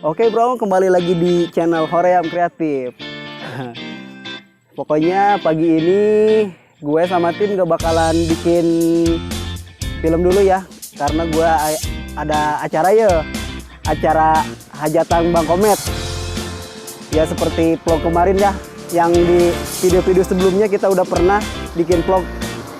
Oke bro, kembali lagi di channel Hoream Kreatif. Pokoknya pagi ini gue sama tim gak bakalan bikin film dulu ya, karena gue ada acara acara hajatan Bang Komet. Ya seperti vlog kemarin ya, yang di video-video sebelumnya kita udah pernah bikin vlog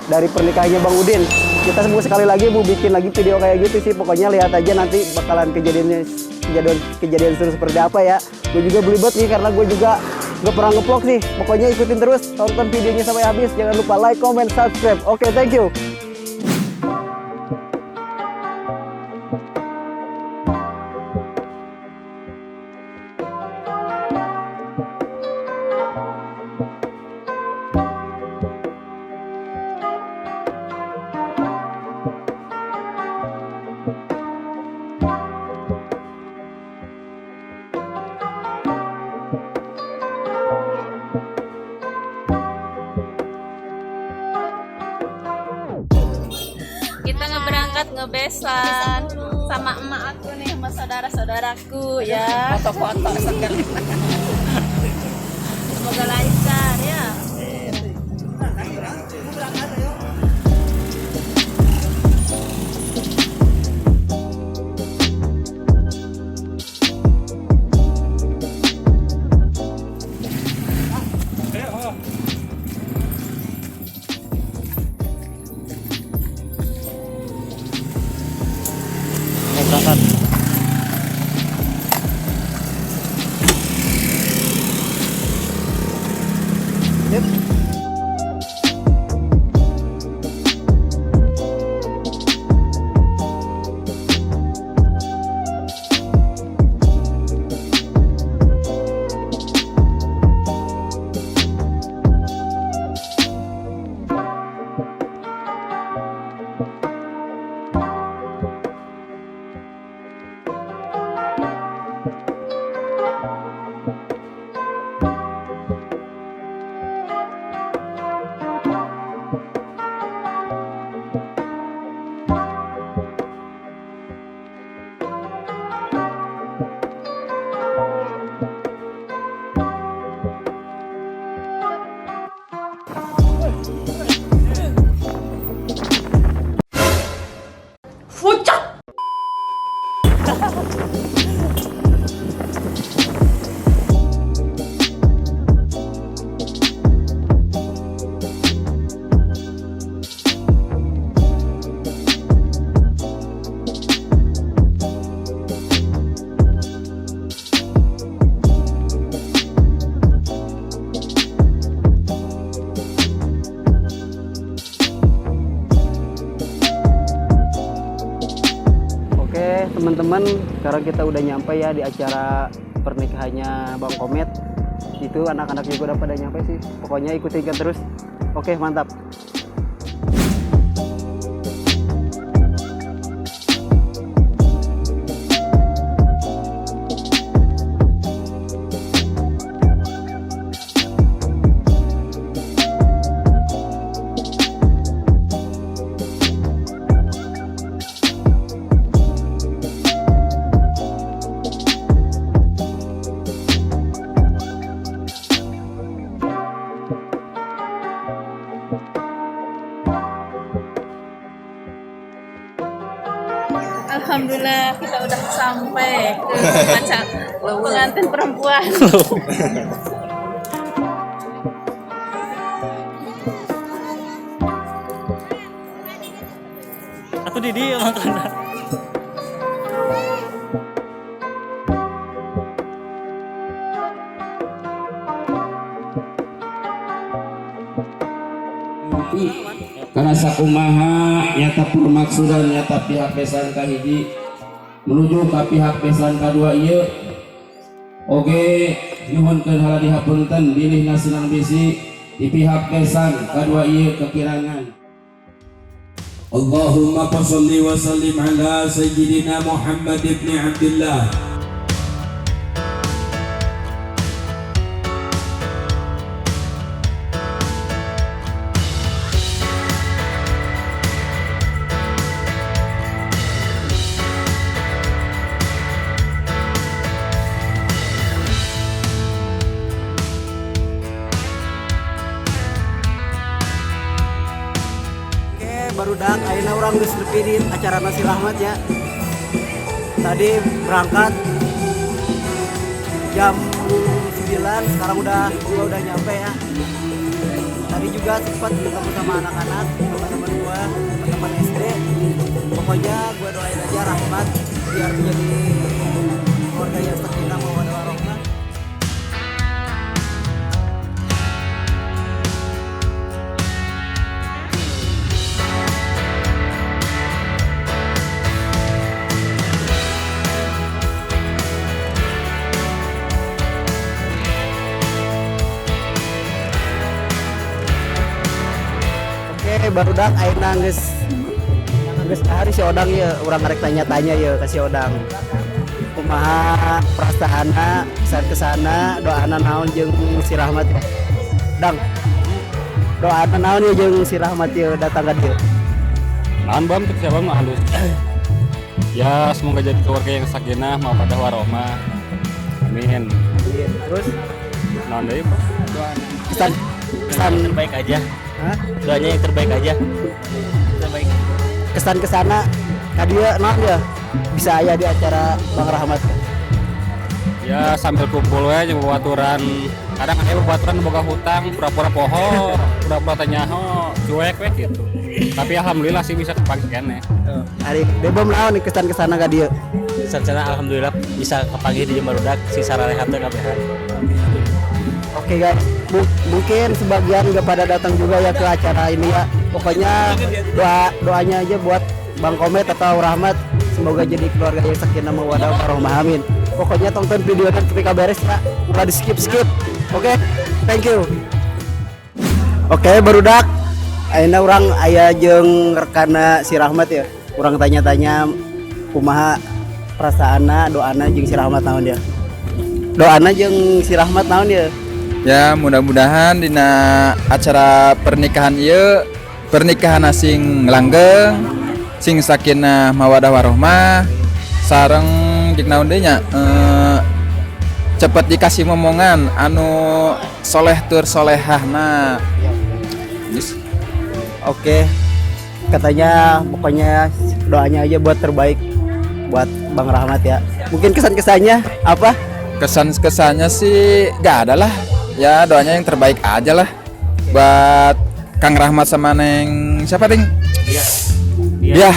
dari pernikahannya Bang Udin. Kita semua sekali lagi mau bikin lagi video kayak gitu sih. Pokoknya lihat aja nanti bakalan kejadian seru seperti apa ya. Gue juga belibet nih karena gue juga gak pernah nge-vlog sih. Pokoknya ikutin terus, tonton videonya sampai habis. Jangan lupa like, comment, subscribe. Oke, thank you. Kita ngeberangkat ngebesan sama emak aku nih, sama saudara-saudaraku ya. Foto-foto sekali. Semoga lancar ya. Berangkat. Yep. Teman-teman, sekarang kita udah nyampe ya di acara pernikahannya Bang Komet. Itu anak-anak juga udah pada nyampe sih. Pokoknya ikutin terus. Oke, mantap. Alhamdulillah kita udah sampai ke pacar pengantin perempuan. Aku Didi makanya. Karena sakumaha nyata permaksudan nyata pihak pesan kahiji menuju ke pihak pesan kedua ieu oge nyuhunkeun hala dihapunten bilih nasinang bisi di pihak pesan kedua ieu kekirangan. Allahumma sholli wa sallim ala sayyidina Muhammad ibn Abdullah. orang geus nepi di acara nasi rahmat ya. Tadi berangkat jam 9, sekarang gua udah nyampe ya. Tadi juga sempat ketemu sama anak-anak, teman-teman gua, teman-teman SD. Pokoknya gua doain aja rahmat biar menjadi keluarga yang sakinah mawaddah warahmah. Oke, barudak ayeuna geus hari si Odang ya, urang arek tanya-tanya ya ka si Odang. Kumaha perasaana kesana doana naon jeung si Rahmat ya? Dang. Doana naon ya jeung si Rahmat ya datang ka dieu? Naon bam teu siapa mah halus. Ya semoga jadi keluarga yang sakinah mawaddah warahmah. Amin. Terus Naon deui Pak? kesan Terbaik aja. Hah? Doanya yang terbaik aja. Terbaik. Kesan kesana ka dieu naon ya? Bisa aya di acara Bang Rahmat. Ya sambil kumpul we jeung babaturan. Kadang aya babaturan boga hutang, pura-pura poho, pura-pura tanyaho, cuek we gitu. Tapi alhamdulillah sih bisa kepake keneh. Ari Debom naon nih kesan kesana ka dieu? Sana alhamdulillah bisa kepake di Barudak si sararehat teh kabehan. Oke guys, mungkin sebagian gak pada datang juga ya ke acara ini ya. Pokoknya doanya aja buat Bang Komet atau Rahmat, semoga jadi keluarga yang sakinah mawaddah warahmah, amin. Pokoknya tonton video dan ketika beres ya, udah di skip. Oke, thank you. Oke, barudak ayeuna urang aya jeung rekana si Rahmat ya. Urang tanya-tanya kumaha perasaana, doana jeung si Rahmat naon ya. Doana jeung si Rahmat naon ya. Ya mudah-mudahan dina acara pernikahan ieu pernikahan sing langgeng, sing sakinah mawaddah warahmah, sareng jeung naon deui nya cepet dikasih momongan anu soleh tur solehahna. Yes. Oke, katanya pokoknya doanya aja buat terbaik buat Bang Rahmat ya. Mungkin kesan-kesannya apa? Kesan-kesannya sih gak ada lah. Ya doanya yang terbaik aja lah buat Kang Rahmat sama Neng siapa ding? Dia.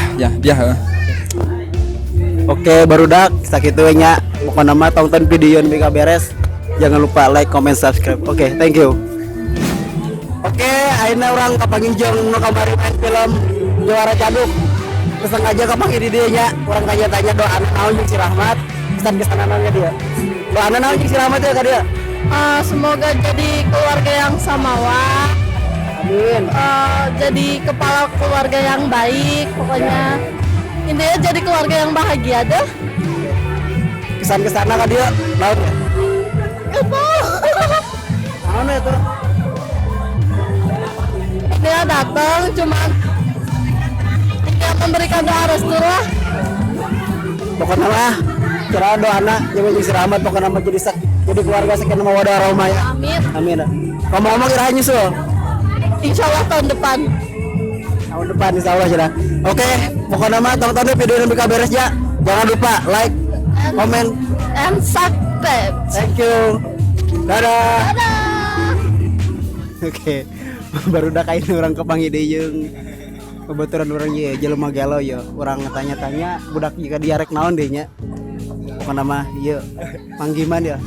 Oke, barudak sakitu we nya. Pokona mah tonton video ini beres. Jangan lupa like, comment, subscribe. Oke, thank you. Oke, ayeuna urang kapanggih jeung nu kamari main film Juara Caduk. Terus aja kapanggih di dieu nya. Urang tanya-tanya doa naon jeung si Rahmat. Kesan-kesan naon ka dia? Doa naon jeung si Rahmat ya ka dia? Semoga jadi keluarga yang samawa. Amin. Jadi kepala keluarga yang baik. Pokoknya intinya jadi keluarga yang bahagia deh. Kesan-kesana ka dia naon ya? Naon ya tuh? Dia datang cuman dia memberikan doa restu lah. Pokoknya lah kira doana jeung si Rahmat pokoknya mah jadi keluarga sakinah mawaddah warahmah ya. Amin. Amin. Ngomong-ngomong kira nyusul Insya Allah tahun depan. Insyaallah sudah. Oke, pokoknya mah tonton video ini beres ya. Jangan lupa like, comment, And subscribe. thank you. Dadah. Dadah. Oke. Barudak ayeuna urang kepanggih deui jeung babaturan urang ye jelema galau ya. Urang tanya-tanya budak jika diarek naon deui nya. Pokona mah ieu panggiman ya.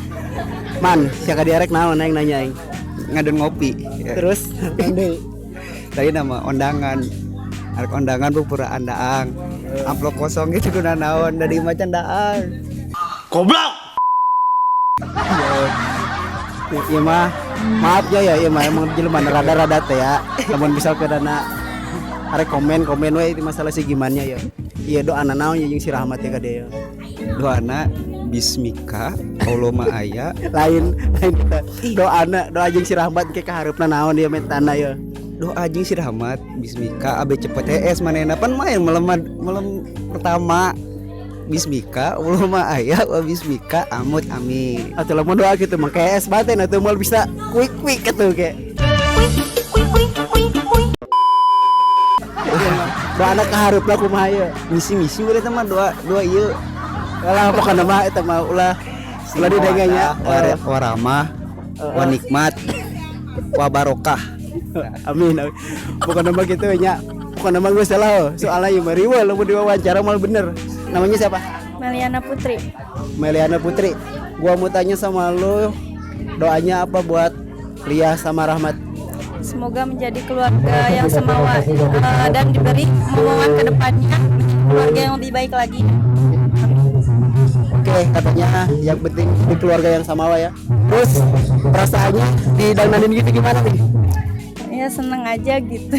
Man, sia ka diarek naon aing nanya aing. Ngadon ngopi. Terus deui. Tadi nama undangan. Arek undangan bu pura andaang. Amplop kosong gitu guna naon dari macan daang. Goblok. Iya mah maaf ya iya mah emang jelema rada-rada teh ya. Lamun bisa kedana arek komen we itu masalah si gimana ya. Iya doana naon ya jeung si Rahmat ya ka dia. Doana bismika Allah ma aya. Lain doa jeung si Rahmat ke kaharepna naon dia mentana ya. Doa jeung si Rahmat bismika abe cepet TS manehna pan main malam pertama. Bismika Allah ma aya wa bismika amut amin. Atuh lamun doa kitu mah KS baten atuh moal bisa quick atuh ke. doa anak keharap lah kumaha ya. Misi urang mah dua ieu. Lah pokoknya mah eta mah ulah didenganya. Warahmah, wa nikmat, wa barokah. Amin. Pokoknya mah gitu nya. Pokoknya mah gue salah soalnya ya mariwa lu diwawancara mal bener. Namanya siapa? Meliana Putri. Meliana Putri. Gua mau tanya sama lu, doanya apa buat Lia sama Rahmat? Semoga menjadi keluarga yang semawa dan diberi momongan ke depannya menjadi keluarga yang lebih baik lagi. Oke, katanya yang penting di keluarga yang samawa ya. Terus perasaannya didandanin gitu gimana nih? Ya seneng aja gitu.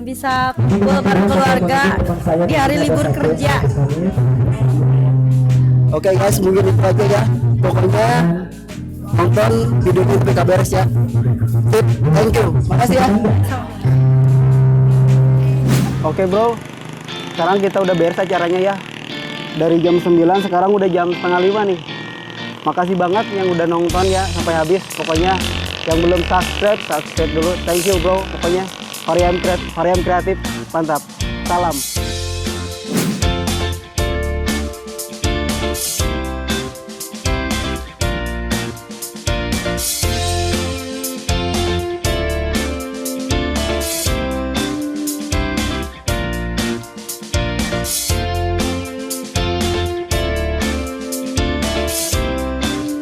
Bisa kumpul bareng keluarga di hari libur kerja. Oke guys, mungkin itu aja ya. Pokoknya nonton video ini PK beres ya. Sip, thank you. Makasih ya. Oke bro, sekarang kita udah beres acaranya ya. Dari jam 9 sekarang udah jam setengah 5 nih. Makasih banget yang udah nonton ya sampai habis. Pokoknya yang belum subscribe dulu. Thank you bro. Pokoknya varian kreatif mantap. Salam.